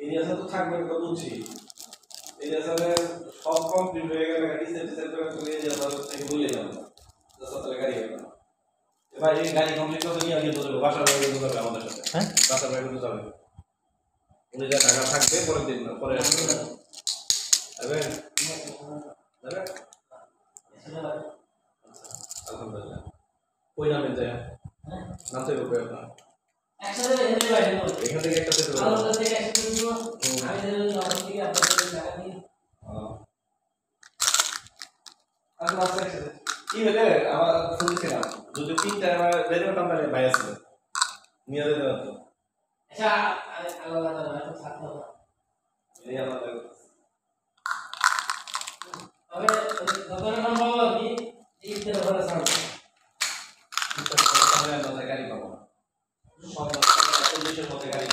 ইলিয়াসা তো থাকবে তো বুঝছি ইলিয়াসারে সব কমপ্লিট হয়ে গেলে গাড়ি সেট করে তুমি ইলিয়াসা থেকে বলে যাও দশতলা গাড়ি হবে ভাই এই গাড়ি কমপ্লিট করতে নিয়ে আগে বলবো বাসার বাইরে যেতে হবে আমাদের সাথে হ্যাঁ বাসার বাইরে যেতে হবে উনি যা টাকা থাকবে পরের দিন না পরে আসবে যাবে আলহামদুলিল্লাহ কই নামে যায় নাম তো কই আপনার একসাথে হেলে বাইরে এখান থেকে একটা সেট আলাদা থেকে একসাথে দিব আমি দিলাম আমার থেকে আপনাদের টাকা দিই আমি মাত্র একসাথে কি হলে আমার শুনছিলাম যদি তিনটা আমার বেড়ে ওটা মানে ভাই আছে নিয়ে যেতে পারতো আচ্ছা আলাদা আলাদা থাকতো এই আমাদের তবে দোকানে কোন পাবো কি এই তেল ভরা সামনে তাহলে আমরা গাড়ি পাবো সব 40 এর মধ্যে গাড়ি